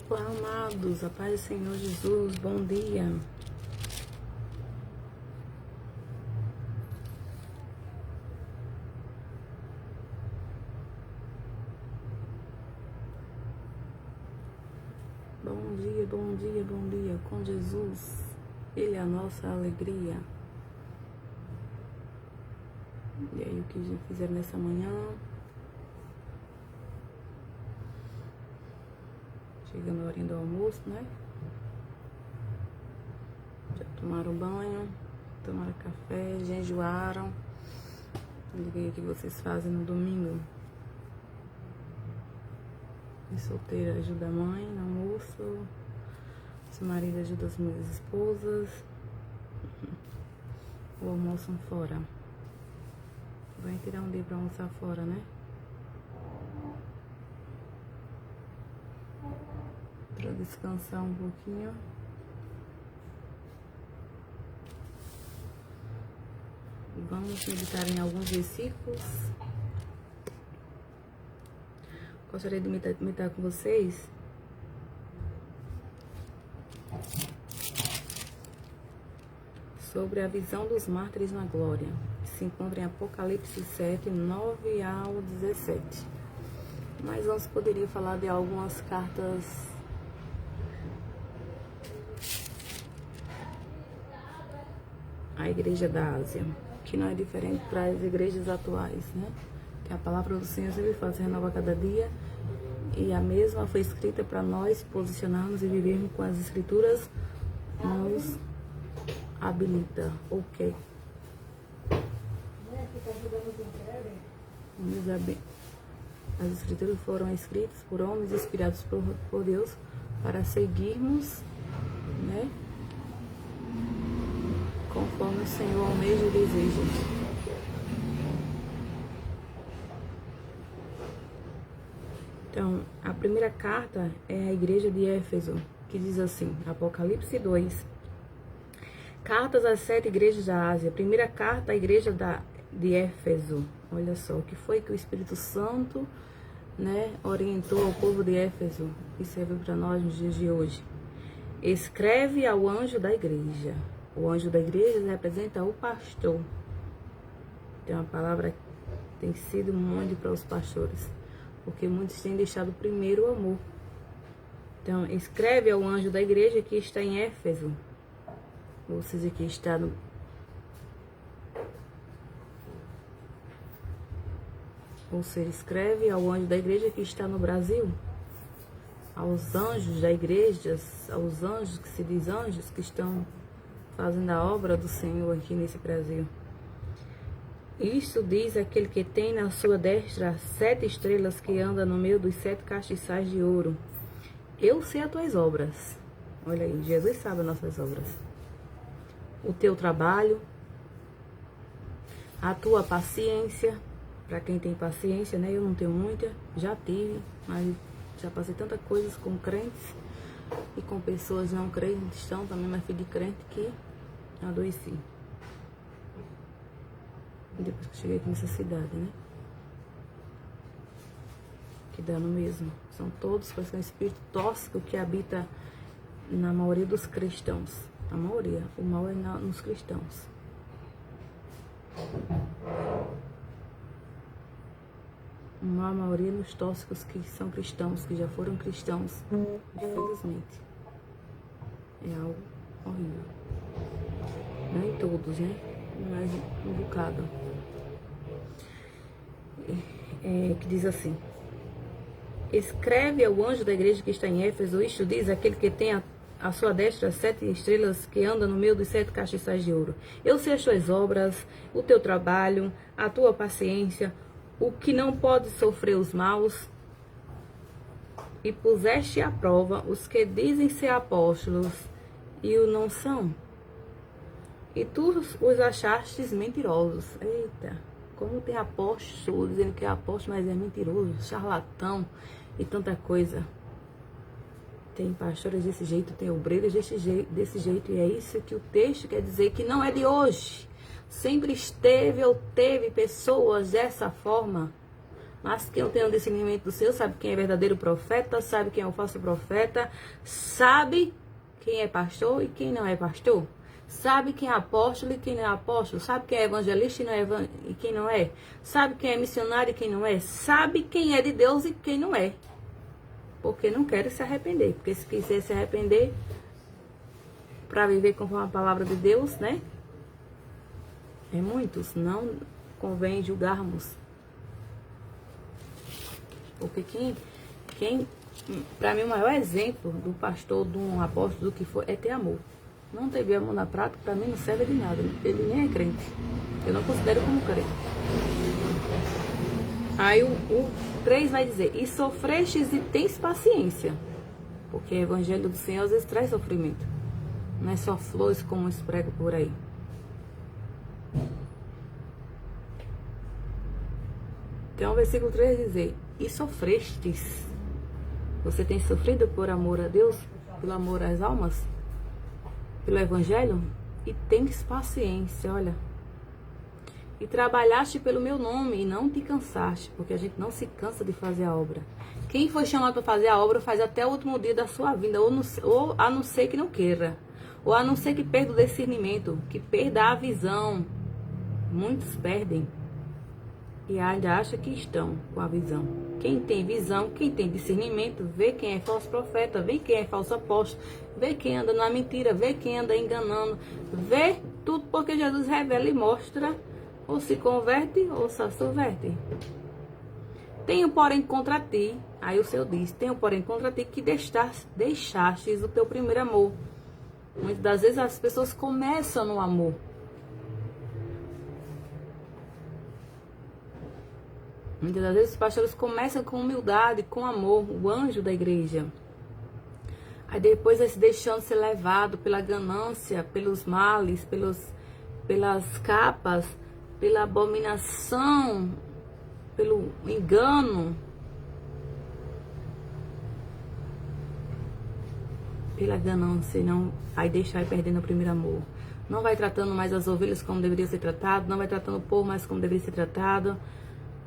Olá, amados, a paz do Senhor Jesus, bom dia. Bom dia, bom dia, bom dia com Jesus. Ele é a nossa alegria. E aí, o que a gente fizer nessa manhã? Chegando a horinha do almoço, né? Já tomaram banho, tomaram café, jejuaram. Liguei o que vocês fazem no domingo. E solteira ajuda a mãe no almoço. Seu marido ajuda as minhas esposas. Ou almoçam fora. Vai tirar um dia pra almoçar fora, né? Pra descansar um pouquinho. Vamos meditar em alguns versículos. Gostaria de meditar com vocês sobre a visão dos mártires na glória. Se encontra em Apocalipse 7, 9 ao 17. Mas antes poderia falar de algumas cartas à igreja da Ásia, que não é diferente para as igrejas atuais, né? Que a palavra do Senhor sempre fala, se renova cada dia, e a mesma foi escrita para nós posicionarmos e vivermos com as escrituras nos habilita, ok? As escrituras foram escritas por homens inspirados por Deus para seguirmos, né? Conforme o Senhor almeja e deseja. Então, a primeira carta é a igreja de Éfeso, que diz assim, Apocalipse 2. Cartas às 7 igrejas da Ásia. Primeira carta à igreja de Éfeso. Olha só, o que foi que o Espírito Santo, né, orientou ao povo de Éfeso e serve para nós nos dias de hoje. Escreve ao anjo da igreja. O anjo da igreja representa o pastor. Então, a palavra tem sido muito para os pastores, porque muitos têm deixado primeiro o amor. Então, escreve ao anjo da igreja que está em Éfeso. Ou seja, que está no... Ou seja, escreve ao anjo da igreja que está no Brasil. Aos anjos da igreja, aos anjos que se diz anjos, que estão fazendo a obra do Senhor aqui nesse Brasil. Isto diz aquele que tem na sua destra 7 estrelas, que anda no meio dos 7 castiçais de ouro. Eu sei as tuas obras. Olha aí, Jesus sabe as nossas obras. O teu trabalho, a tua paciência, para quem tem paciência, né? Eu não tenho muita, já tive, mas já passei tantas coisas com crentes e com pessoas não crentes, estão também, mas filho de crente, que adoeci. Depois que eu cheguei aqui nessa cidade, né? Que dá no mesmo. São todos, parece que é um espírito tóxico que habita na maioria dos cristãos. A maioria. O mal é nos cristãos. A maioria nos tóxicos que são cristãos, que já foram cristãos. Infelizmente. É algo horrível. Não em todos, né? Mas um bocado. Que diz assim: escreve ao anjo da igreja que está em Éfeso, isto diz aquele que tem a sua destra 7 estrelas, que anda no meio dos 7 castiçais de ouro. Eu sei as tuas obras, o teu trabalho, a tua paciência, o que não pode sofrer os maus, e puseste à prova os que dizem ser apóstolos e o não são, e tu os achastes mentirosos. Eita, como tem apóstolo dizendo que é apóstolo, mas é mentiroso, charlatão e tanta coisa. Tem pastores desse jeito, tem obreiros desse jeito, e é isso que o texto quer dizer, que não é de hoje. Sempre esteve ou teve pessoas dessa forma Mas quem tem o discernimento do Senhor sabe quem é verdadeiro profeta, sabe quem é o falso profeta, sabe quem é pastor e quem não é pastor. Sabe quem é apóstolo e quem não é apóstolo. Sabe quem é evangelista e quem não é. Sabe quem é missionário e quem não é. Sabe quem é de Deus e quem não é. Porque não quer se arrepender. Porque se quiser se arrepender para viver conforme a palavra de Deus, né? É muitos. Não convém julgarmos. Porque quem para mim, o maior exemplo do pastor, de um apóstolo, do que for, é ter amor. Não ter amor na prática, para mim, não serve de nada. Ele nem é crente. Eu não considero como crente. Aí o 3 vai dizer: e sofrestes e tens paciência. Porque o evangelho do Senhor às vezes traz sofrimento. Não é só flores como se prega por aí. Então o versículo 3 vai dizer: e sofrestes. Você tem sofrido por amor a Deus, pelo amor às almas, pelo Evangelho? E tens paciência, olha. E trabalhaste pelo meu nome e não te cansaste, porque a gente não se cansa de fazer a obra. Quem foi chamado para fazer a obra faz até o último dia da sua vida, ou a não ser que não queira, ou a não ser que perda o discernimento, que perda a visão. Muitos perdem e ainda acham que estão com a visão. Quem tem visão, quem tem discernimento, vê quem é falso profeta, vê quem é falso apóstolo, vê quem anda na mentira, vê quem anda enganando, vê tudo porque Jesus revela e mostra, ou se converte ou se subverte. Tenho, porém, contra ti, aí o Senhor diz, tenho, porém, contra ti que deixastes o teu primeiro amor. Muitas das vezes as pessoas começam no amor. Muitas das vezes os pastores começam com humildade, com amor, o anjo da igreja. Aí depois vai se deixando ser levado pela ganância, pelos males, pelas capas, pela abominação, pelo engano, pela ganância, não, aí deixa ir perdendo o primeiro amor. Não vai tratando mais as ovelhas como deveria ser tratado, não vai tratando o povo mais como deveria ser tratado,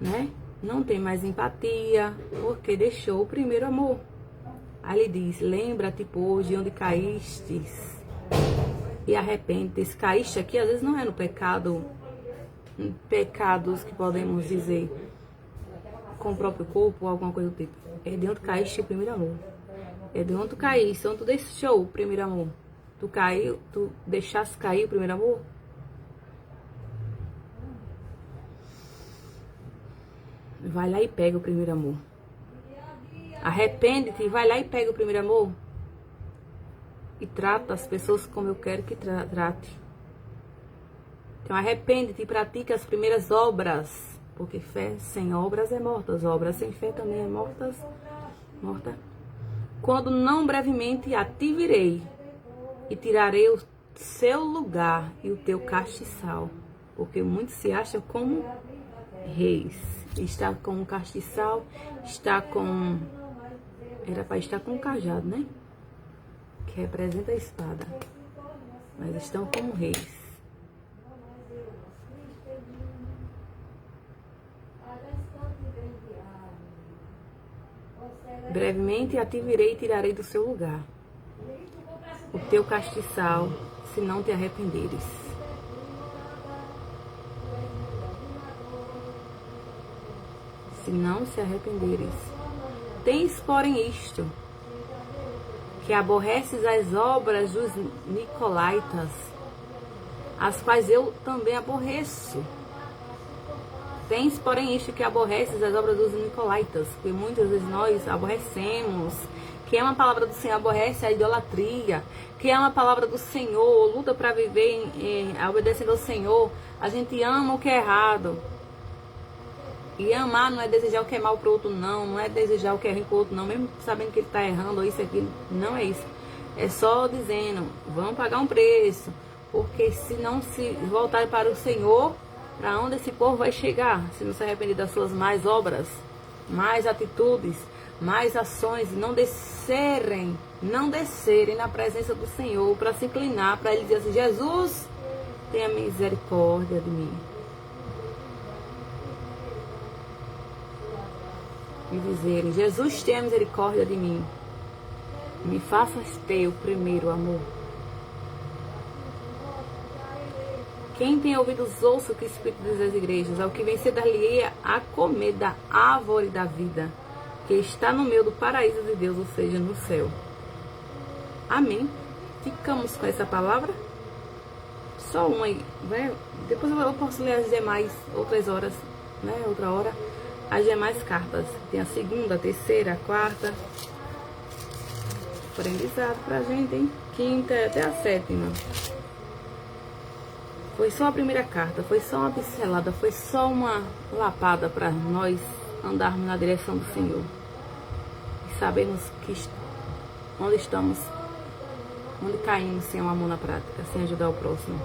né? Não tem mais empatia, porque deixou o primeiro amor. Aí ele diz: lembra-te, pois, de onde caístes e arrepende-te. Caíste aqui, às vezes não é no pecado, pecados que podemos dizer com o próprio corpo ou alguma coisa do tipo. É de onde caíste o primeiro amor. É de onde tu caíste, onde tu deixou o primeiro amor. Tu caiu, tu deixaste cair o primeiro amor. Vai lá e pega o primeiro amor. Arrepende-te e vai lá e pega o primeiro amor. E trata as pessoas como eu quero que trate. Então arrepende-te e pratica as primeiras obras. Porque fé sem obras é morta. As obras sem fé também é morta. Quando não brevemente a ti virei e tirarei o seu lugar e o teu castiçal. Porque muitos se acham como reis. Está com um castiçal, está com... Era para estar com um cajado, né? Que representa a espada. Mas estão como reis. Brevemente a ti virei e tirarei do seu lugar o teu castiçal, se não te arrependeres. Se não se arrependeres. Tens, porém, isto, que aborreces as obras dos nicolaítas, as quais eu também aborreço. Tens, porém, isto, que aborreces as obras dos nicolaítas, porque muitas vezes nós aborrecemos. Quem ama a palavra do Senhor aborrece a idolatria. Quem ama a palavra do Senhor, luta para viver obedecendo ao Senhor. A gente ama o que é errado. E amar não é desejar o que é mal para o outro, não. Não é desejar o que é ruim para o outro, não. Mesmo sabendo que ele está errando ou isso, aquilo. Não é isso. É só dizendo, vamos pagar um preço. Porque se não se voltarem para o Senhor, para onde esse povo vai chegar? Se não se arrepender das suas mais obras, mais atitudes, mais ações, e não descerem na presença do Senhor, para se inclinar, para ele dizer assim: Jesus, tenha misericórdia de mim. e dizerem: Jesus, tenha misericórdia de mim. Me faças ter o primeiro amor. Quem tem ouvidos, ouça o que o Espírito diz às igrejas. Ao que vencer dar-lhe-ia a comer da árvore da vida, que está no meio do paraíso de Deus, ou seja, no céu. Amém. Ficamos com essa palavra? Só uma aí. Depois eu posso ler as demais outras horas, né? Outra hora. As demais cartas. Tem a segunda, a terceira, a quarta. Aprendizado pra gente, hein? Quinta até a sétima. Foi só a primeira carta, foi só uma pincelada, foi só uma lapada para nós andarmos na direção do Senhor. E sabemos que onde estamos, onde caímos sem o amor na prática, sem ajudar o próximo.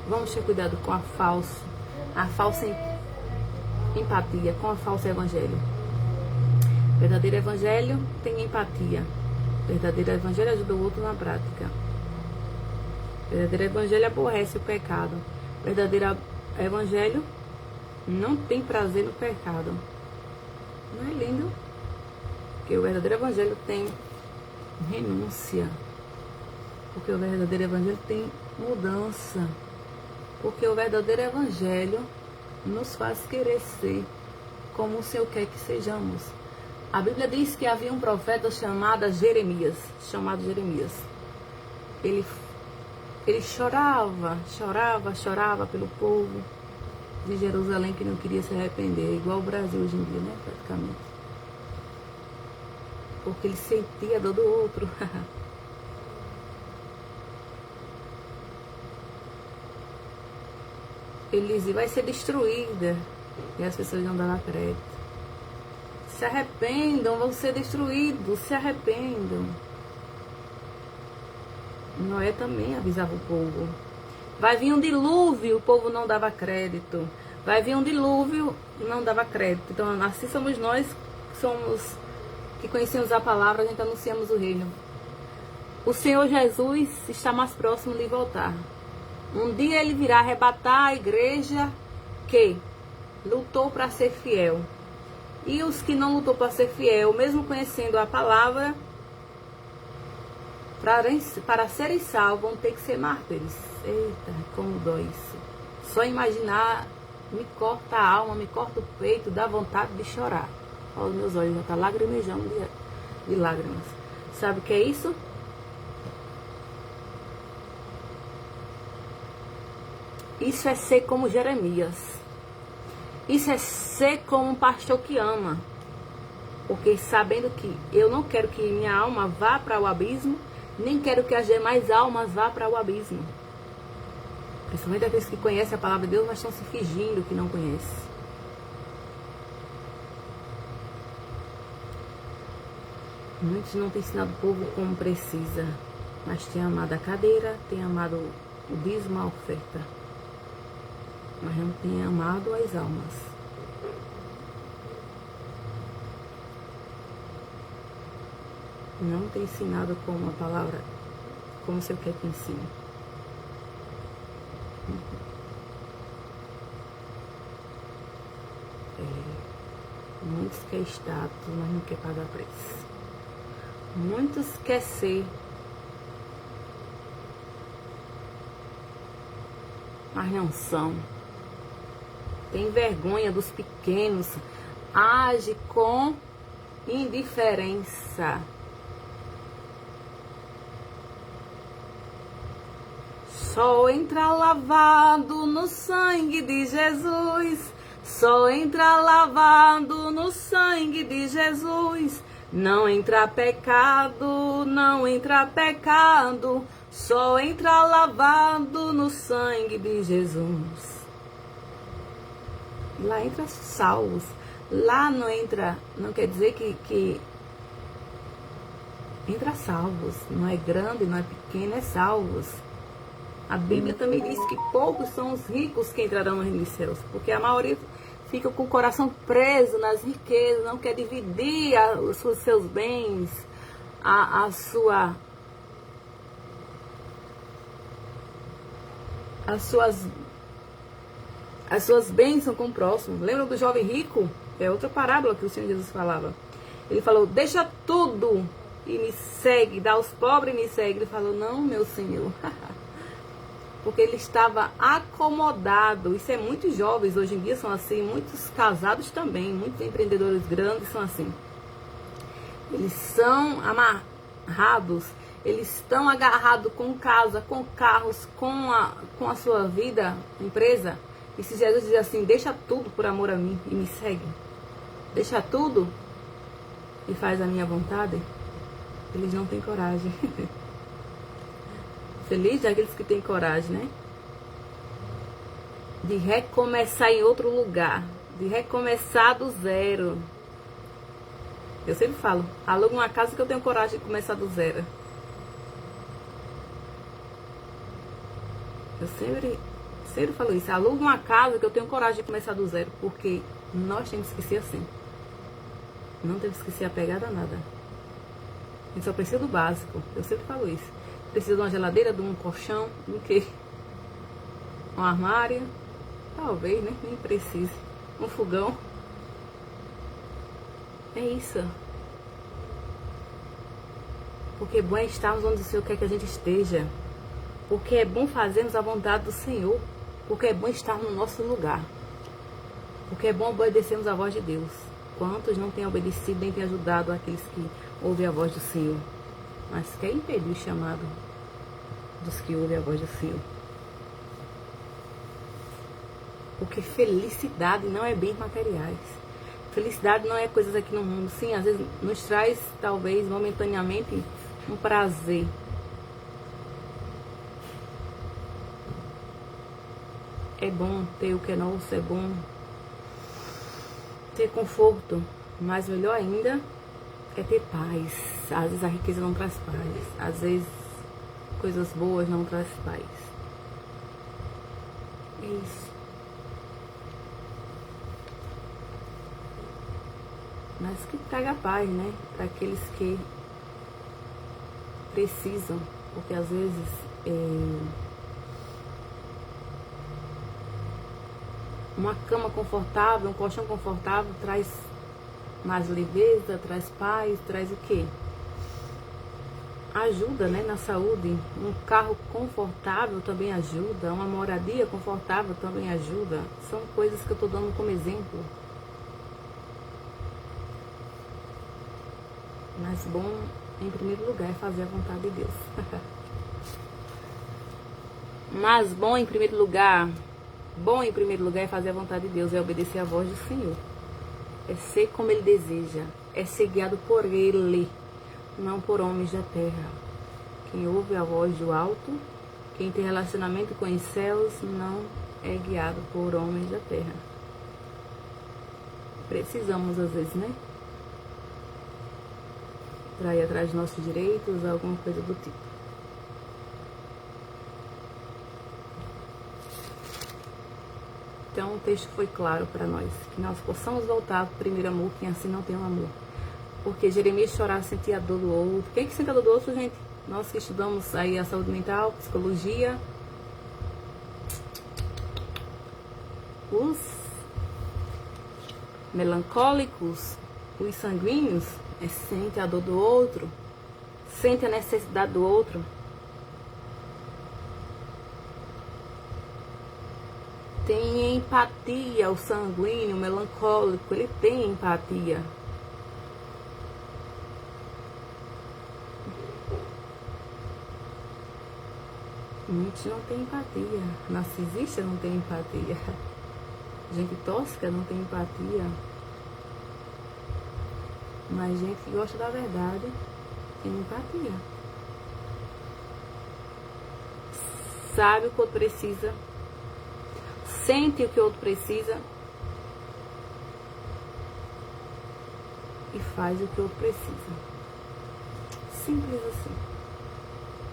Vamos ter cuidado com a falsa empatia, com a falsa evangelho. O verdadeiro evangelho tem empatia. O verdadeiro evangelho ajuda o outro na prática. O verdadeiro evangelho aborrece o pecado. O verdadeiro evangelho não tem prazer no pecado. Não é lindo? Porque o verdadeiro evangelho tem renúncia. Porque o verdadeiro evangelho tem mudança. Porque o verdadeiro evangelho nos faz querer ser como o Senhor quer que sejamos. A Bíblia diz que havia um profeta chamado Jeremias. Ele chorava pelo povo de Jerusalém que não queria se arrepender, igual o Brasil hoje em dia, né, praticamente. Porque ele sentia a dor do outro. Ele dizia: vai ser destruída. E as pessoas não davam crédito. Se arrependam, vão ser destruídos, se arrependam. Noé também avisava o povo. Vai vir um dilúvio, o povo não dava crédito. Vai vir um dilúvio, não dava crédito. Então assim somos nós, que conhecemos a palavra, a gente anunciamos o reino. O Senhor Jesus está mais próximo de voltar. Um dia ele virá arrebatar a igreja que lutou para ser fiel. E os que não lutou para ser fiel, mesmo conhecendo a palavra, para serem salvos, vão ter que ser mártires. Eita, como dói isso. Só imaginar, me corta a alma, me corta o peito, dá vontade de chorar. Olha, os meus olhos já estão lagrimejando de lágrimas. Sabe o que é isso? Isso é ser como Jeremias. Isso é ser como um pastor que ama. Porque sabendo que eu não quero que minha alma vá para o abismo, nem quero que as demais almas vá para o abismo. Principalmente aqueles que conhecem a palavra de Deus, mas estão se fingindo que não conhecem. Muitos não têm ensinado o povo como precisa, mas têm amado a cadeira, têm amado o dízimo, a oferta. Mas não tem amado as almas. Não tem ensinado como a palavra, como você quer que ensine. Muitos querem status, mas não quer pagar preço. Muitos querem ser, mas não são. Tem vergonha dos pequenos, age com indiferença. Só entra lavado no sangue de Jesus. Só entra lavado no sangue de Jesus. Não entra pecado, não entra pecado. Só entra lavado no sangue de Jesus. Lá entra salvos. Lá não entra, não quer dizer que entra salvos. Não é grande, não é pequeno, é salvos. A Bíblia também diz que poucos são os ricos que entrarão no reino dos céus, porque a maioria fica com o coração preso nas riquezas, não quer dividir os seus bens, as suas as suas bênçãos com o próximo. Lembra do jovem rico? É outra parábola que o Senhor Jesus falava. Ele falou, deixa tudo e me segue, dá aos pobres e me segue. Ele falou, não, meu Senhor. Porque ele estava acomodado. Isso é muitos jovens hoje em dia são assim, muitos casados também, muitos empreendedores grandes são assim. Eles são amarrados, eles estão agarrados com casa, com carros, com a sua vida, empresa. E se Jesus diz assim, deixa tudo por amor a mim e me segue, deixa tudo e faz a minha vontade, eles não têm coragem. Feliz daqueles que têm coragem, né? De recomeçar em outro lugar, de recomeçar do zero. Eu sempre falo, aluga uma casa que eu tenho coragem de começar do zero. Eu sempre falo isso, aluga uma casa que eu tenho coragem de começar do zero, porque nós temos que ser assim. Não temos que ser apegado a nada. A gente só precisa do básico, eu sempre falo isso. Precisa de uma geladeira, de um colchão, do quê? Um armário, talvez, né? Nem precise. Um fogão. É isso. Porque é bom é estarmos onde o Senhor quer que a gente esteja. Porque é bom fazermos a vontade do Senhor. Porque é bom estarmos no nosso lugar. Porque é bom obedecermos a voz de Deus. Quantos não têm obedecido nem têm ajudado aqueles que ouvem a voz do Senhor? Mas quer impedir o chamado dos que ouvem a voz do Senhor. Porque felicidade não é bens materiais. Felicidade não é coisas aqui no mundo. Sim, às vezes nos traz, talvez, momentaneamente, um prazer. É bom ter o que é nosso, é bom ter conforto. Mas melhor ainda é ter paz. Às vezes a riqueza não traz paz. Às vezes coisas boas não traz paz. É isso. Mas que traga paz, né? Para aqueles que precisam. Porque às vezes uma cama confortável, um colchão confortável traz mais leveza, traz paz, traz o quê? Ajuda, né, na saúde. Um carro confortável também ajuda. Uma moradia confortável também ajuda. São coisas que eu estou dando como exemplo. Mas bom, em primeiro lugar, é fazer a vontade de Deus. Mas bom em primeiro lugar é fazer a vontade de Deus, é obedecer a voz do Senhor. É ser como Ele deseja, é ser guiado por Ele, não por homens da terra. Quem ouve a voz do alto, quem tem relacionamento com os céus, não é guiado por homens da terra. Precisamos, às vezes, né? Para ir atrás dos nossos direitos, alguma coisa do tipo. Então o texto foi claro para nós, que nós possamos voltar para o primeiro amor, quem assim não tem um amor. Porque Jeremias chorava, sentia a dor do outro. Quem que sente a dor do outro, gente? Nós que estudamos aí a saúde mental, psicologia. Os melancólicos, os sanguíneos, sente a dor do outro, sente a necessidade do outro. Tem empatia, o sanguíneo, o melancólico, ele tem empatia. Muitos não tem empatia. Narcisista não tem empatia. Gente tóxica não tem empatia. Mas gente que gosta da verdade tem empatia. Sabe o que o outro precisa. Sente o que o outro precisa. E faz o que o outro precisa. Simples assim.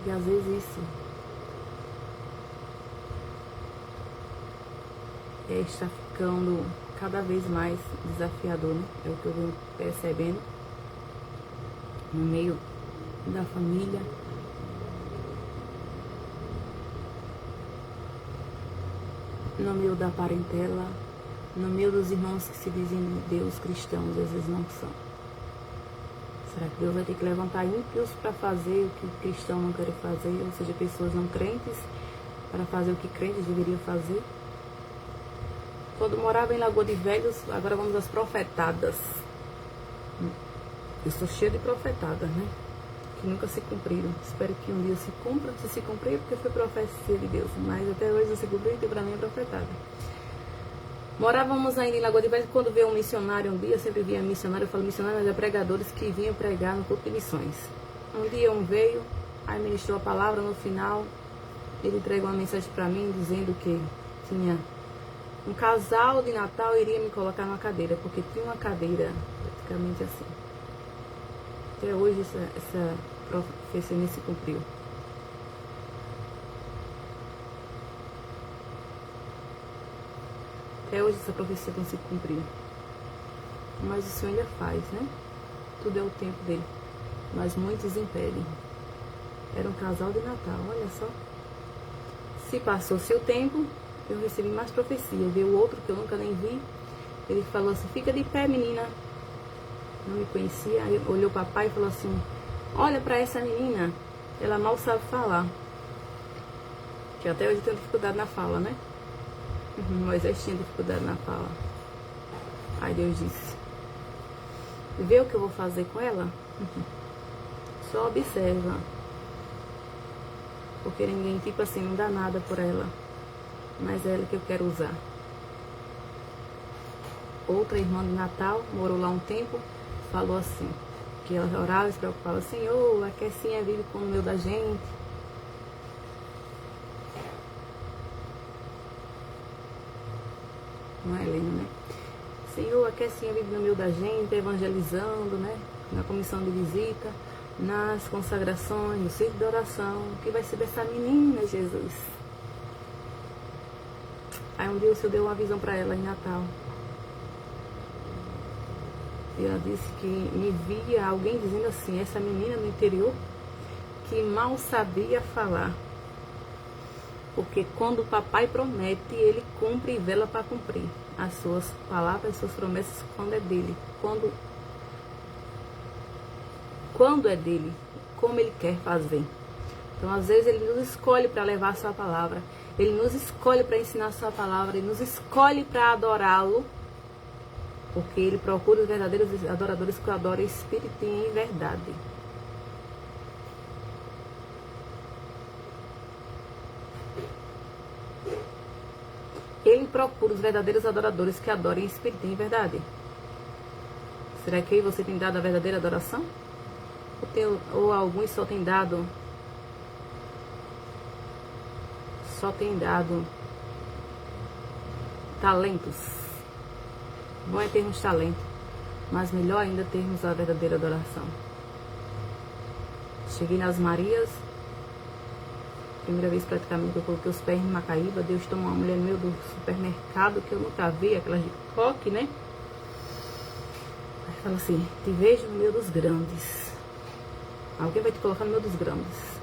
E às vezes isso está ficando cada vez mais desafiador, né? É o que eu venho percebendo no meio da família. no meio da parentela, no meio dos irmãos que se dizem Deus cristãos, às vezes não são. Será que Deus vai ter que levantar ímpios para fazer o que o cristão não quer fazer, ou seja, pessoas não crentes para fazer o que crentes deveriam fazer? Quando morava em Lagoa de Velhos, agora vamos às profetadas. Eu estou cheia de profetadas, né? Que nunca se cumpriram. Espero que um dia se cumpra. Se se cumprir, porque foi profecia de Deus. Mas até hoje não se cumpriu, então para mim é profetada. Morávamos ainda em Lagoa de Velhos. Quando veio um missionário um dia, eu sempre via missionário, eu falo missionário, mas é pregadores que vinham pregar no culto de missões. Um dia um veio, aí ministrou a palavra, no final ele entregou uma mensagem para mim dizendo que tinha um casal de Natal iria me colocar numa cadeira, porque tinha uma cadeira praticamente assim. Até hoje essa profecia nem se cumpriu. Até hoje essa profecia não se cumpriu. Mas o Senhor ainda faz, né? Tudo é o tempo dele. Mas muitos impedem. Era um casal de Natal, olha só. Se passou-se o tempo, eu recebi mais profecia. Veio outro que eu nunca nem vi. Ele falou assim, fica de pé, menina. Não me conhecia. Aí olhou o papai e falou assim, olha para essa menina. Ela mal sabe falar. Que até hoje tem dificuldade na fala, né? Moisés tinha dificuldade na fala. Aí Deus disse, vê o que eu vou fazer com ela? Só observa. Porque ninguém, tipo assim, não dá nada por ela. Mas é ela que eu quero usar. Outra irmã de Natal, morou lá um tempo, falou assim, que ela orava e se preocupava, Senhor, a Kessinha vive com o meio da gente. Não é, Helena, né? Senhor, a Kessinha vive no meio da gente, evangelizando, né? Na comissão de visita, nas consagrações, no círculo de oração. O que vai ser dessa menina, Jesus? Aí um dia o Senhor deu uma visão para ela em Natal. E ela disse que me via alguém dizendo assim, essa menina no interior que mal sabia falar. Porque quando o papai promete, ele cumpre e vela para cumprir as suas palavras, as suas promessas, quando é dele. Quando é dele, como ele quer fazer. Então, às vezes, ele nos escolhe para levar a sua palavra. Ele nos escolhe para ensinar a sua palavra. Ele nos escolhe para adorá-lo. Porque ele procura os verdadeiros adoradores que o adoram em espírito e em verdade. Ele procura os verdadeiros adoradores que adorem em espírito e em verdade. Será que você tem dado a verdadeira adoração? Ou alguns só tem dado talentos? Bom é termos talento, mas melhor ainda termos a verdadeira adoração. Cheguei nas Marias, primeira vez praticamente eu coloquei os pés em Macaíba. Deus tomou uma mulher no meio do supermercado que eu nunca vi, aquelas de coque, né? Aí fala assim, te vejo no meio dos grandes. Alguém vai te colocar no meio dos grandes.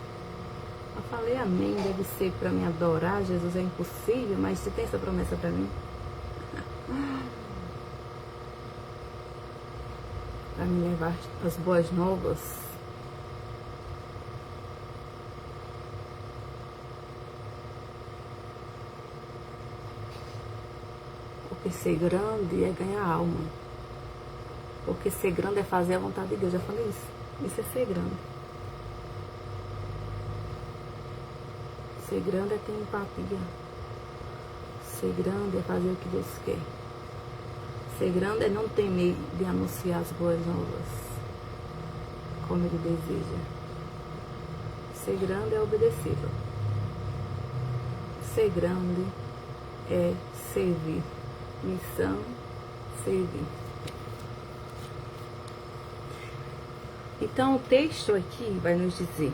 Eu falei, amém, deve ser para me adorar, Jesus, é impossível, mas você tem essa promessa para mim? Para me levar as boas novas. Porque ser grande é ganhar alma. Porque ser grande é fazer a vontade de Deus. Já falei isso. Isso é ser grande. Ser grande é ter empatia. Ser grande é fazer o que Deus quer. Ser grande é não temer de anunciar as boas novas, como Ele deseja. Ser grande é obedecê-lo. Ser grande é servir. Missão, servir. Então o texto aqui vai nos dizer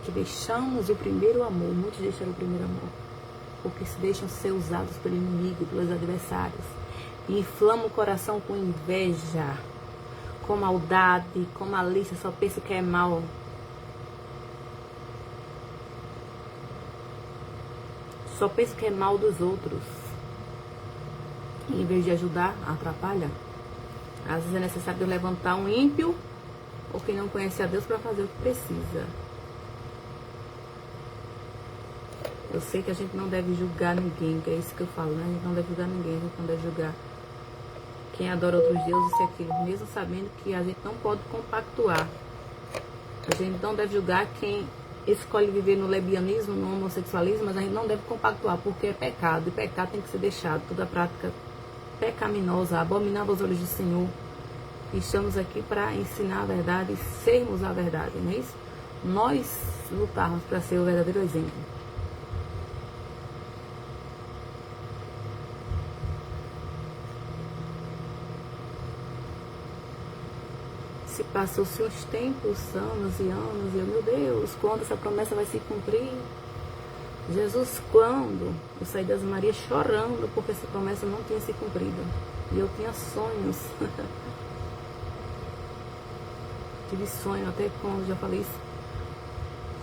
que deixamos o primeiro amor. Muitos deixaram o primeiro amor porque se deixam ser usados pelo inimigo, pelos adversários, e inflamam o coração com inveja, com maldade, com malícia, só pensa que é mal. só pensa que é mal dos outros. E em vez de ajudar, atrapalha. Às vezes é necessário Deus levantar um ímpio ou quem não conhece a Deus para fazer o que precisa. Eu sei que a gente não deve julgar ninguém, que é isso que eu falo, né? A gente não deve julgar ninguém, a gente não deve julgar quem adora outros deuses e aquilo, mesmo sabendo que a gente não pode compactuar. A gente não deve julgar quem escolhe viver no lesbianismo, no homossexualismo, mas a gente não deve compactuar, porque é pecado, e pecado tem que ser deixado. Toda prática pecaminosa, abominável aos olhos do Senhor. E estamos aqui para ensinar a verdade e sermos a verdade, não é isso? Nós lutarmos para ser o verdadeiro exemplo. Se passou-se uns tempos, anos e anos, e eu, meu Deus, quando essa promessa vai se cumprir? Jesus, quando? Eu saí das Marias chorando porque essa promessa não tinha se cumprido. E eu tinha sonhos. Tive sonho, até com, já falei isso,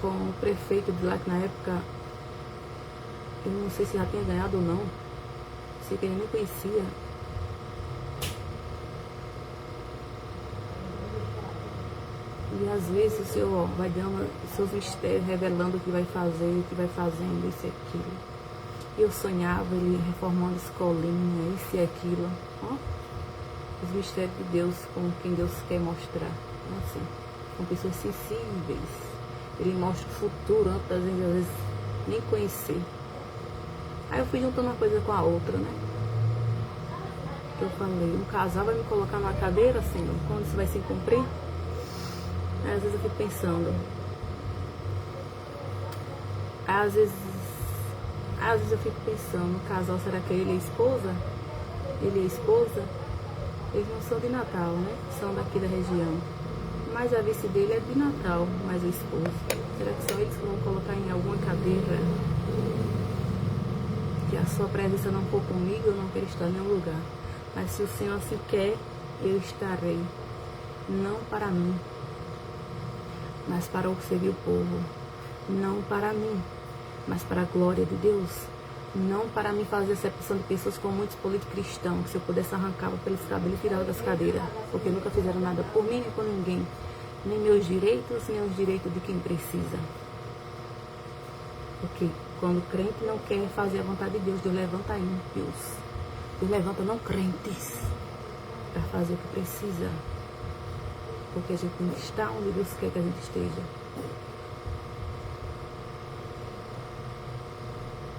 com o prefeito de lá, que na época, eu não sei se já tinha ganhado ou não, sei que ele nem conhecia. E às vezes o Senhor vai dando os seus mistérios, revelando o que vai fazer, o que vai fazendo, isso e aquilo. E eu sonhava ele reformando escolinha, isso e aquilo. Ó, os mistérios de Deus, com quem Deus quer mostrar. Assim, com pessoas sensíveis. Ele mostra o futuro antes da gente, às vezes, nem conhecer. Aí eu fui juntando uma coisa com a outra, né? Eu falei, um casal vai me colocar numa cadeira, Senhor, quando isso vai se cumprir? Aí, às vezes eu fico pensando, às vezes eu fico pensando, o casal, será que ele é esposa? Ele é esposa? Eles não são de Natal, né? São daqui da região. Mas a vice dele é de Natal, mas o esposo. Será que são eles que vão colocar em alguma cadeira? Que a sua presença não for comigo, eu não quero estar em nenhum lugar. Mas se o Senhor assim quer, eu estarei. Não para mim, mas para o servir o povo. Não para mim, mas para a glória de Deus. Não para mim fazer acepção de pessoas como muitos políticos cristãos, que se eu pudesse arrancava pelos cabelos e tirava das cadeiras, porque nunca fizeram nada por mim nem por ninguém. Nem meus direitos, nem os direitos de quem precisa. Porque quando o crente não quer fazer a vontade de Deus, Deus levanta ímpios. Deus levanta não crentes para fazer o que precisa. Porque a gente não está onde Deus quer que a gente esteja.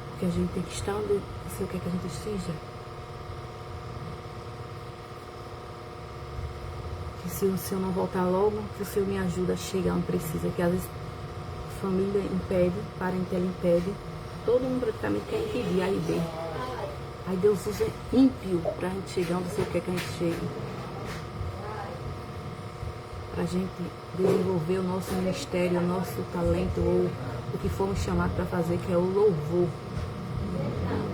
Porque a gente tem que estar onde o Senhor quer que a gente esteja. Que se o Senhor não voltar logo, que o Senhor me ajuda a chegar onde precisa. Que às vezes a família impede, parentela impede. Todo mundo praticamente quer impedir A e B. Aí Deus usa ímpio para a gente chegar onde o Senhor quer que a gente chegue. Para a gente desenvolver o nosso ministério, o nosso talento, ou o que fomos chamados para fazer, que é o louvor.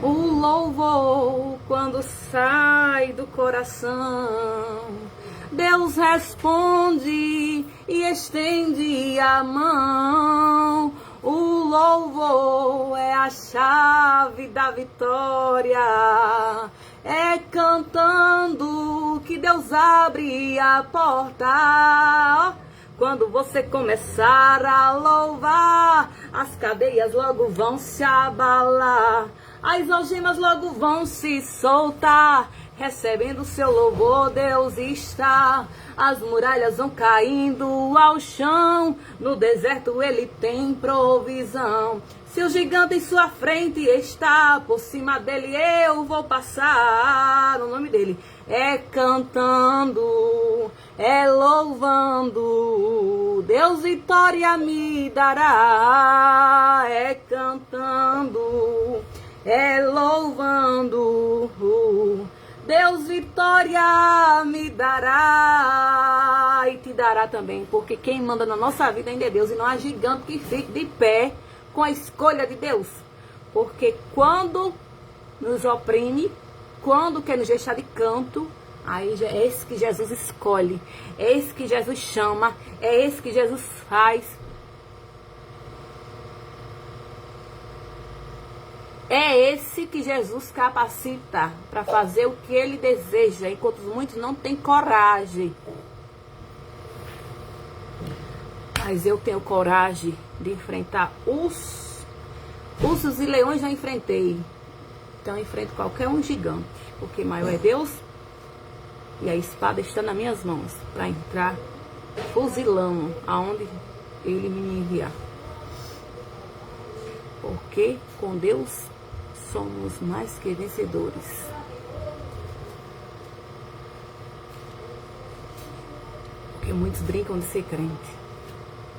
O louvor, quando sai do coração, Deus responde e estende a mão. O louvor é a chave da vitória. É cantando que Deus abre a porta. Quando você começar a louvar, as cadeias logo vão se abalar. As algemas logo vão se soltar. Recebendo o seu louvor, Deus está. As muralhas vão caindo ao chão. No deserto ele tem provisão. Se o gigante em sua frente está, por cima dele eu vou passar. No nome dele é cantando, é louvando. Deus vitória me dará. É cantando, é louvando. Deus vitória me dará e te dará também, porque quem manda na nossa vida ainda é Deus, e não há gigante que fique de pé com a escolha de Deus. Porque quando nos oprime, quando quer nos deixar de canto, aí é esse que Jesus escolhe, é esse que Jesus chama, é esse que Jesus faz. É esse que Jesus capacita para fazer o que ele deseja, enquanto muitos não têm coragem. Mas eu tenho coragem de enfrentar ursos e leões, já enfrentei. Então eu enfrento qualquer um gigante, porque maior é Deus e a espada está nas minhas mãos para entrar fuzilando aonde ele me enviar. Porque com Deus somos mais que vencedores. Porque muitos brincam de ser crente.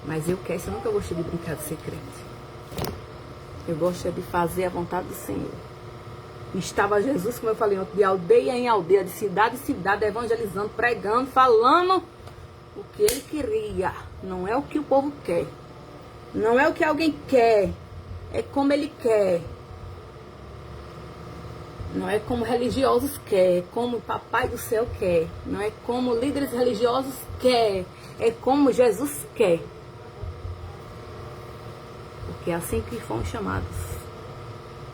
Mas eu nunca gostei de brincar de ser crente. Eu gosto de fazer a vontade do Senhor. Estava Jesus, como eu falei, de aldeia em aldeia, de cidade em cidade, evangelizando, pregando, falando o que ele queria. Não é o que o povo quer. Não é o que alguém quer. É como ele quer. Não é como religiosos quer. É como o Papai do Céu quer. Não é como líderes religiosos quer. É como Jesus quer. Porque é assim que fomos chamados,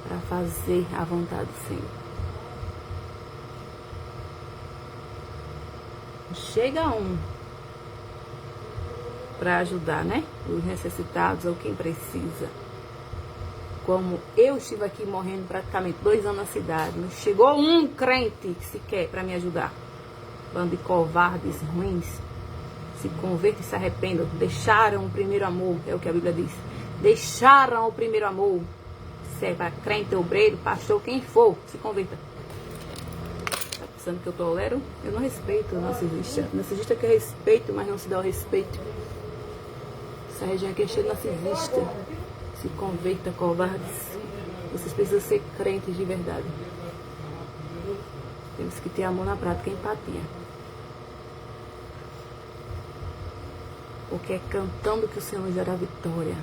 para fazer a vontade do Senhor. Chega um para ajudar, né? Os necessitados ou quem precisa. Como eu estive aqui morrendo praticamente 2 anos na cidade, não chegou um crente sequer para me ajudar. Bando de covardes ruins, se convertam e se arrependam, deixaram o primeiro amor, é o que a Bíblia diz. Deixaram o primeiro amor. Se é para crente, obreiro, pastor, quem for, se converta. Tá pensando que eu tolero? Eu não respeito o narcisista. O narcisista quer respeito, mas não se dá o respeito. Essa região aqui é cheia de narcisista. Se converta, covardes. Vocês precisam ser crentes de verdade. Temos que ter amor na prática e empatia. Porque é cantando que o Senhor gera vitória.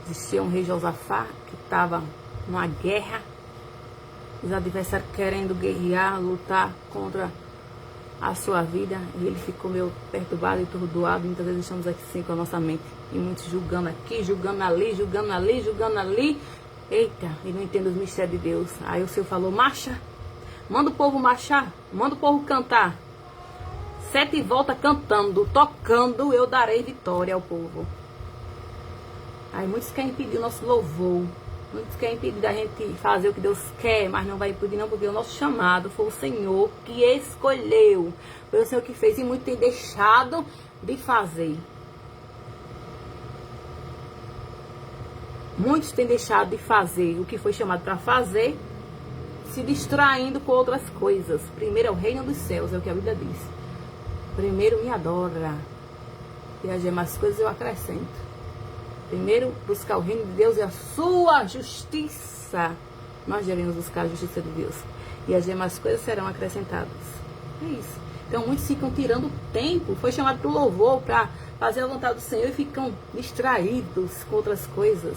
Existia um rei Josafá que estava numa guerra. Os adversários querendo guerrear, lutar contra a sua vida. E ele ficou meio perturbado e turdoado. Muitas vezes estamos aqui sim com a nossa mente. E muitos julgando aqui, julgando ali, julgando ali, julgando ali. Eita, e não entende os mistérios de Deus. Aí o Senhor falou, marcha. Manda o povo marchar. Manda o povo cantar. 7 voltas cantando, tocando, eu darei vitória ao povo. Aí muitos querem impedir o nosso louvor. Muitos querem impedir da gente fazer o que Deus quer, mas não vai impedir não, porque o nosso chamado foi o Senhor que escolheu. Foi o Senhor que fez e muitos têm deixado de fazer. Muitos têm deixado de fazer o que foi chamado para fazer, se distraindo com outras coisas. Primeiro é o reino dos céus, é o que a Bíblia diz. Primeiro me adora, e as demais coisas eu acrescento. Primeiro, buscar o reino de Deus e a sua justiça. Nós devemos buscar a justiça de Deus. E as demais coisas serão acrescentadas. É isso. Então, muitos ficam tirando tempo. Foi chamado para o louvor, para fazer a vontade do Senhor, e ficam distraídos com outras coisas.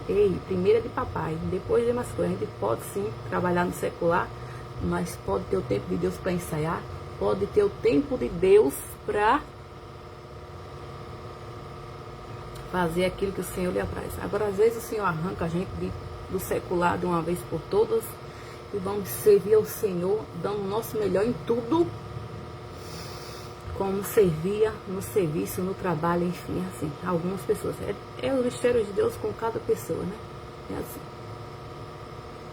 Ei, primeiro é de papai, depois de demais coisas. A gente pode sim trabalhar no secular, mas pode ter o tempo de Deus para ensaiar. Pode ter o tempo de Deus para fazer aquilo que o Senhor lhe apraz. Agora, às vezes, o Senhor arranca a gente do secular de uma vez por todas e vamos servir ao Senhor, dando o nosso melhor em tudo, como servia no serviço, no trabalho, enfim, assim. Algumas pessoas. É o mistério de Deus com cada pessoa, né? É assim.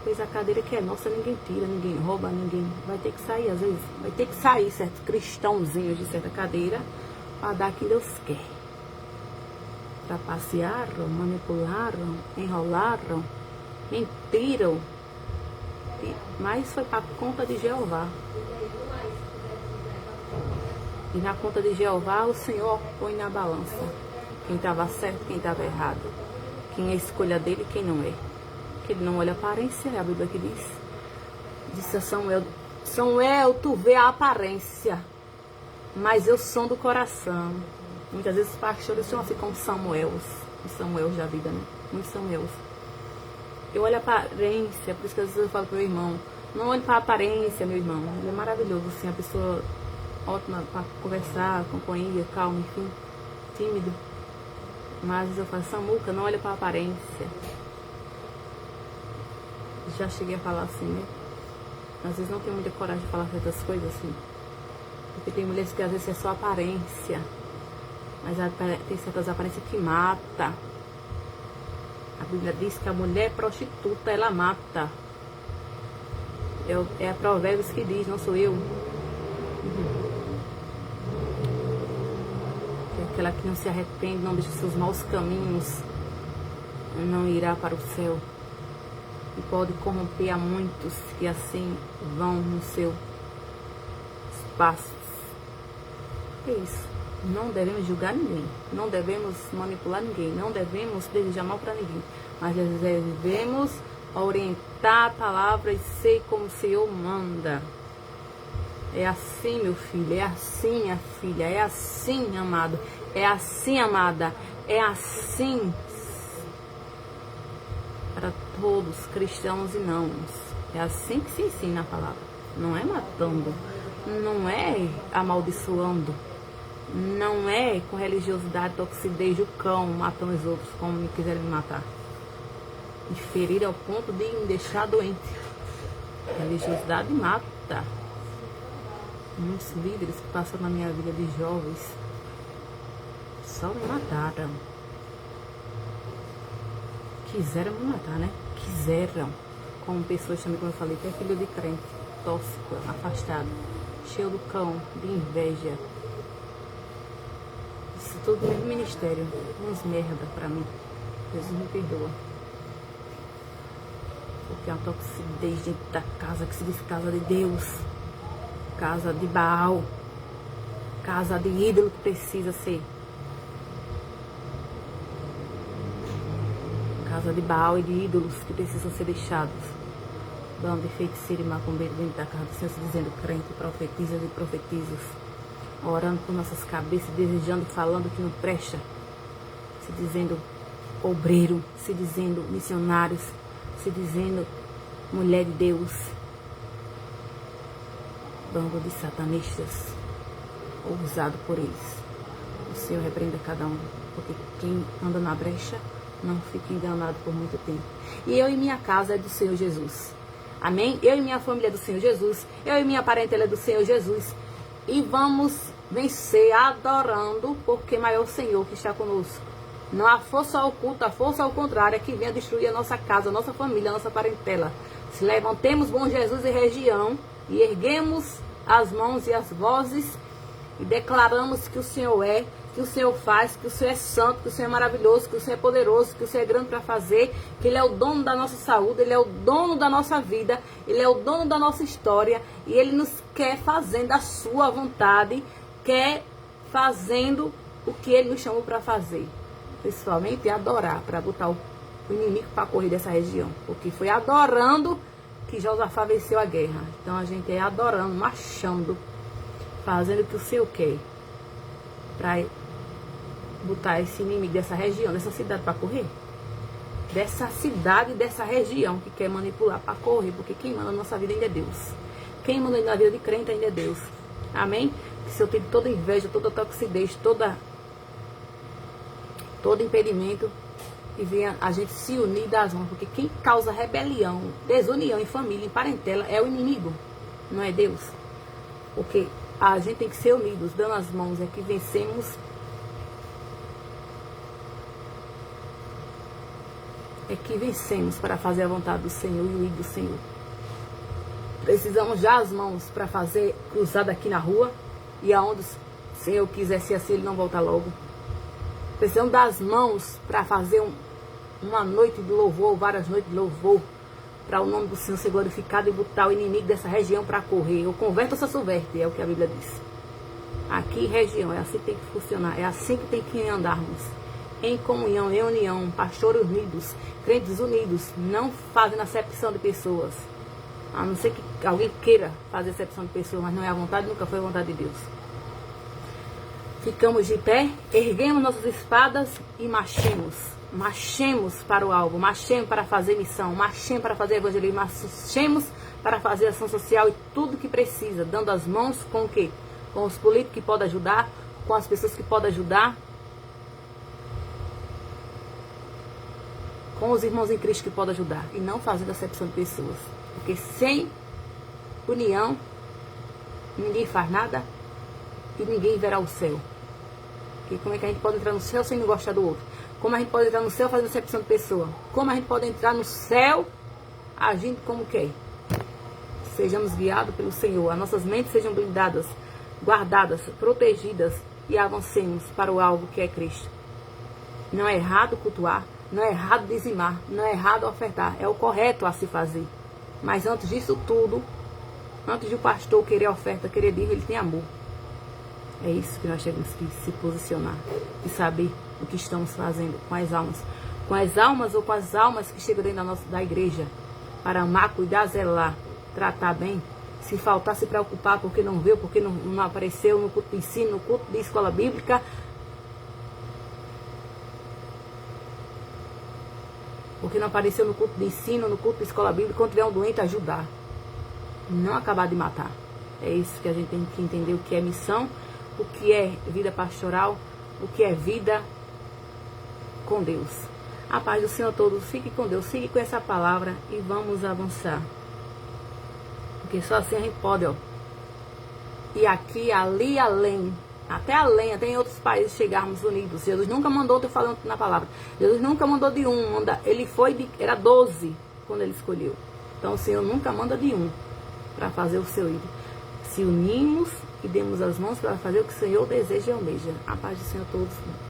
Pois a cadeira que é nossa, ninguém tira, ninguém rouba, ninguém... Vai ter que sair, às vezes. Vai ter que sair certos cristãozinhos de certa cadeira para dar o que Deus quer. Trapacearam, manipularam, enrolaram, mentiram, mas foi para a conta de Jeová. E na conta de Jeová o Senhor põe na balança quem estava certo, quem estava errado, quem é a escolha dele e quem não é. Que ele não olha a aparência, é a Bíblia que diz. Disse a Samuel, Samuel, tu vê a aparência, mas eu sou do coração. Muitas vezes os pastores são assim como Samuels, os Samuels da vida, né? Muitos Samuels. Eu olho a aparência, por isso que às vezes eu falo para o meu irmão, não olhe para a aparência, meu irmão. Ele é maravilhoso, assim, a pessoa ótima para conversar, companhia, calma, enfim, tímido. Mas às vezes eu falo, Samuca, não olha para a aparência. Já cheguei a falar assim, né? Às vezes não tenho muita coragem de falar certas coisas assim. Porque tem mulheres que às vezes é só aparência. Mas tem certas aparências que mata. A Bíblia diz que a mulher prostituta, ela mata. É a Provérbios que diz, não sou eu. É aquela que não se arrepende, não deixa seus maus caminhos, não irá para o céu. E pode corromper a muitos que assim vão no seu espaço. É isso. Não devemos julgar ninguém. Não devemos manipular ninguém. Não devemos desejar mal para ninguém. Mas devemos orientar a palavra e ser como o Senhor manda. É assim, meu filho. É assim, minha filha. É assim, amado. É assim, amada. É assim para todos, cristãos e não. É assim que se ensina a palavra. Não é matando, não é amaldiçoando, não é com religiosidade, toxidez, o cão matando os outros como me quiserem me matar. Me ferir ao ponto de me deixar doente. Religiosidade mata. Muitos líderes que passaram na minha vida de jovens só me mataram. Quiseram me matar, né? Quiseram. Como pessoas também, como eu falei, que é filho de crente, tóxico, afastado, cheio do cão, de inveja. Isso tudo no mesmo ministério. Uns merda pra mim. Jesus me perdoa. Porque é uma toxicidez dentro da casa que se diz casa de Deus. Casa de Baal. Casa de ídolo que precisa ser. Casa de Baal e de ídolos que precisam ser deixados. Bando de feiticeiro e macumbeiro dentro da casa do Senhor, se dizendo crente, profetizas e profetizas, orando por nossas cabeças, desejando, falando que não presta, se dizendo obreiro, se dizendo missionários, se dizendo mulher de Deus. Bando de satanistas, ousado por eles. O Senhor repreenda cada um, porque quem anda na brecha não fique enganado por muito tempo. E eu e minha casa é do Senhor Jesus. Amém? Eu e minha família é do Senhor Jesus. Eu e minha parentela é do Senhor Jesus. E vamos vencer adorando, porque maior é o Senhor que está conosco. Não há força oculta, a força ao contrário, que venha destruir a nossa casa, a nossa família, a nossa parentela. Se levantemos, bom Jesus e região, e erguemos as mãos e as vozes, e declaramos que o Senhor é, que o Senhor faz, que o Senhor é santo, que o Senhor é maravilhoso, que o Senhor é poderoso, que o Senhor é grande para fazer, que Ele é o dono da nossa saúde, Ele é o dono da nossa vida, Ele é o dono da nossa história, e Ele nos quer fazendo a sua vontade, quer fazendo o que Ele nos chamou para fazer. Principalmente adorar, para botar o inimigo para correr dessa região, porque foi adorando que Josafá venceu a guerra. Então a gente é adorando, marchando, fazendo o que o Senhor quer, para botar esse inimigo dessa região, dessa cidade para correr. Dessa cidade, dessa região que quer manipular para correr, porque quem manda na nossa vida ainda é Deus. Quem manda na vida de crente ainda é Deus. Amém? Que se eu tenho toda inveja, toda toxidez, todo impedimento, e venha a gente se unir das mãos, porque quem causa rebelião, desunião em família, em parentela, é o inimigo, não é Deus. Porque a gente tem que ser unidos, dando as mãos, é que vencemos. É que vencemos para fazer a vontade do Senhor e o ir do Senhor. Precisamos já as mãos para fazer cruzada aqui na rua, e aonde o Senhor quiser ser assim, Ele não volta logo. Precisamos das mãos para fazer uma noite de louvor, várias noites de louvor, para o nome do Senhor ser glorificado e botar o inimigo dessa região para correr. Ou converte ou se subverte, é o que a Bíblia diz. Aqui região, é assim que tem que funcionar, é assim que tem que andarmos. Em comunhão, em união, pastores unidos, crentes unidos, não fazendo acepção de pessoas. A não ser que alguém queira fazer acepção de pessoas, mas não é a vontade, nunca foi a vontade de Deus. Ficamos de pé, erguemos nossas espadas e marchemos. Marchemos para o alvo, marchemos para fazer missão, marchemos para fazer evangelismo, marchemos para fazer ação social e tudo que precisa, dando as mãos com o quê? Com os políticos que podem ajudar, com as pessoas que podem ajudar, com os irmãos em Cristo que podem ajudar. E não fazendo acepção de pessoas. Porque sem união, ninguém faz nada e ninguém verá o céu. Porque como é que a gente pode entrar no céu sem não gostar do outro? Como a gente pode entrar no céu fazendo acepção de pessoa? Como a gente pode entrar no céu agindo como quer? Sejamos guiados pelo Senhor. As nossas mentes sejam blindadas, guardadas, protegidas e avancemos para o alvo que é Cristo. Não é errado cultuar, não é errado dizimar, não é errado ofertar. É o correto a se fazer. Mas antes disso tudo, antes de o pastor querer oferta, querer dízimo, ele tem amor. É isso que nós temos que se posicionar e saber o que estamos fazendo com as almas. Com as almas ou com as almas que chegam dentro da igreja. Para amar, cuidar, zelar, tratar bem. Se faltar, se preocupar porque não veio, porque não apareceu no culto de ensino, no culto de escola bíblica. Porque não apareceu no culto de ensino, no culto de escola bíblica. Quando tiver um doente, ajudar. Não acabar de matar. É isso que a gente tem que entender, o que é missão, o que é vida pastoral, o que é vida com Deus. A paz do Senhor todos, fique com Deus, fique com essa palavra e vamos avançar. Porque só assim a gente pode, ó. E aqui, ali, além, até em outros países chegarmos unidos. Jesus nunca mandou, estou falando na palavra, Jesus nunca mandou de um, ele foi era 12 quando ele escolheu. Então o Senhor nunca manda de um para fazer o seu ídolo. Se unimos e demos as mãos para fazer o que o Senhor deseja e almeja. A paz do Senhor a todos.